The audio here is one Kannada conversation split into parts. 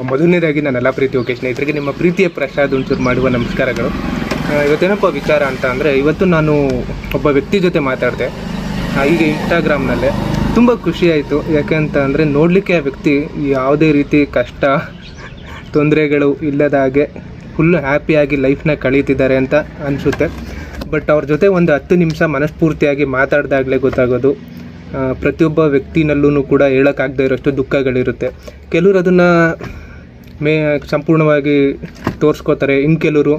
ಮೊದಲನೇದಾಗಿ ನನ್ನೆಲ್ಲ ಪ್ರೀತಿ ಓಕೆ ಸ್ನೇಹಿತರಿಗೆ ನಿಮ್ಮ ಪ್ರೀತಿಯ ಪ್ರಸಾದ್ ಒಂಚೂರು ಮಾಡುವ ನಮಸ್ಕಾರಗಳು. ಇವತ್ತೇನಪ್ಪ ವಿಚಾರ ಅಂತ ಅಂದರೆ, ಇವತ್ತು ನಾನು ಒಬ್ಬ ವ್ಯಕ್ತಿ ಜೊತೆ ಮಾತಾಡಿದೆ ಈಗ ಇನ್ಸ್ಟಾಗ್ರಾಮ್ನಲ್ಲೇ. ತುಂಬ ಖುಷಿ ಆಯಿತು. ಯಾಕೆ ಅಂತ ಅಂದರೆ, ನೋಡಲಿಕ್ಕೆ ಆ ವ್ಯಕ್ತಿ ಯಾವುದೇ ರೀತಿ ಕಷ್ಟ ತೊಂದರೆಗಳು ಇಲ್ಲದ ಹಾಗೆ ಫುಲ್ಲು ಹ್ಯಾಪಿಯಾಗಿ ಲೈಫ್ನ ಕಳೀತಿದ್ದಾರೆ ಅಂತ ಅನಿಸುತ್ತೆ. ಬಟ್ ಅವ್ರ ಜೊತೆ ಒಂದು 10 ನಿಮಿಷ ಮನಸ್ಫೂರ್ತಿಯಾಗಿ ಮಾತಾಡಿದಾಗಲೇ ಗೊತ್ತಾಗೋದು ಪ್ರತಿಯೊಬ್ಬ ವ್ಯಕ್ತಿನಲ್ಲೂ ಕೂಡ ಹೇಳೋಕ್ಕಾಗದೇ ಇರೋಷ್ಟು ದುಃಖಗಳಿರುತ್ತೆ. ಕೆಲವರು ಅದನ್ನು ಸಂಪೂರ್ಣವಾಗಿ ತೋರಿಸ್ಕೋತಾರೆ, ಇನ್ನು ಕೆಲವರು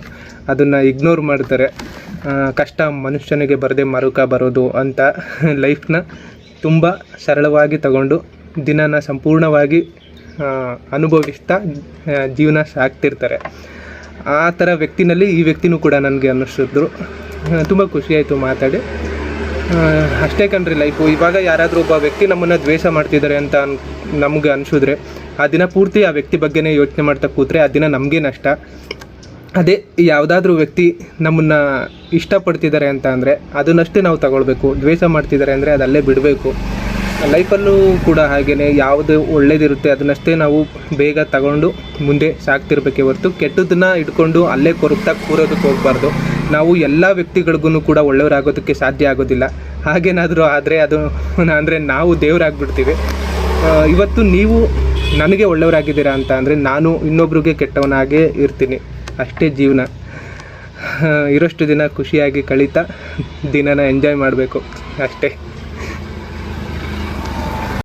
ಅದನ್ನು ಇಗ್ನೋರ್ ಮಾಡ್ತಾರೆ. ಕಷ್ಟ ಮನುಷ್ಯನಿಗೆ ಬರದೆ ಮರುಕ ಬರೋದು ಅಂತ ಲೈಫ್ನ ತುಂಬ ಸರಳವಾಗಿ ತಗೊಂಡು ದಿನನ ಸಂಪೂರ್ಣವಾಗಿ ಅನುಭವಿಸ್ತಾ ಜೀವನ ಸಾಗ್ತಿರ್ತಾರೆ. ಆ ಥರ ವ್ಯಕ್ತಿನಲ್ಲಿ ಈ ವ್ಯಕ್ತಿನೂ ಕೂಡ ನನಗೆ ಅನ್ನಿಸಿದ್ರು. ತುಂಬ ಖುಷಿಯಾಯಿತು ಮಾತಾಡಿ. ಅಷ್ಟೇ ಕಣ್ರಿ ಲೈಫು. ಇವಾಗ ಯಾರಾದರೂ ಒಬ್ಬ ವ್ಯಕ್ತಿ ನಮ್ಮನ್ನು ದ್ವೇಷ ಮಾಡ್ತಿದ್ದಾರೆ ಅಂತ ನಮ್ಗೆ ಅನಿಸಿದ್ರೆ, ಆ ದಿನ ಪೂರ್ತಿ ಆ ವ್ಯಕ್ತಿ ಬಗ್ಗೆನೇ ಯೋಚನೆ ಮಾಡ್ತಾ ಕೂತ್ರೆ ಆ ದಿನ ನಮಗೆ ನಷ್ಟ. ಅದೇ ಯಾವುದಾದ್ರೂ ವ್ಯಕ್ತಿ ನಮ್ಮನ್ನು ಇಷ್ಟಪಡ್ತಿದ್ದಾರೆ ಅಂತ ಅಂದರೆ ಅದನ್ನಷ್ಟೇ ನಾವು ತಗೊಳ್ಬೇಕು. ದ್ವೇಷ ಮಾಡ್ತಿದ್ದಾರೆ ಅಂದರೆ ಅದಲ್ಲೇ ಬಿಡಬೇಕು. ಲೈಫಲ್ಲೂ ಕೂಡ ಹಾಗೆಯೇ ಯಾವುದು ಒಳ್ಳೇದಿರುತ್ತೆ ಅದನ್ನಷ್ಟೇ ನಾವು ಬೇಗ ತಗೊಂಡು ಮುಂದೆ ಸಾಗ್ತಿರ್ಬೇಕೇ ಹೊರತು ಕೆಟ್ಟದನ್ನ ಇಟ್ಕೊಂಡು ಅಲ್ಲೇ ಕೊರಗ್ತಾ ಕೂರೋದಕ್ಕೆ ಹೋಗಬಾರ್ದು. ನಾವು ಎಲ್ಲ ವ್ಯಕ್ತಿಗಳಿಗೂ ಕೂಡ ಒಳ್ಳೆಯವರಾಗೋದಕ್ಕೆ ಸಾಧ್ಯ ಆಗೋದಿಲ್ಲ. ಹಾಗೇನಾದರೂ ಆದರೆ ಅದು ಅಂದರೆ ನಾವು ದೇವರಾಗ್ಬಿಡ್ತೀವಿ. ಇವತ್ತು ನೀವು ನನಗೆ ಒಳ್ಳೆಯವರಾಗಿದ್ದೀರಾ ಅಂತ ಅಂದರೆ ನಾನು ಇನ್ನೊಬ್ರಿಗೆ ಕೆಟ್ಟವನಾಗೇ ಇರ್ತೀನಿ. ಅಷ್ಟೇ ಜೀವನ. ಇರೋಷ್ಟು ದಿನ ಖುಷಿಯಾಗಿ ಕಳೀತಾ ದಿನನ ಎಂಜಾಯ್ ಮಾಡಬೇಕು ಅಷ್ಟೇ.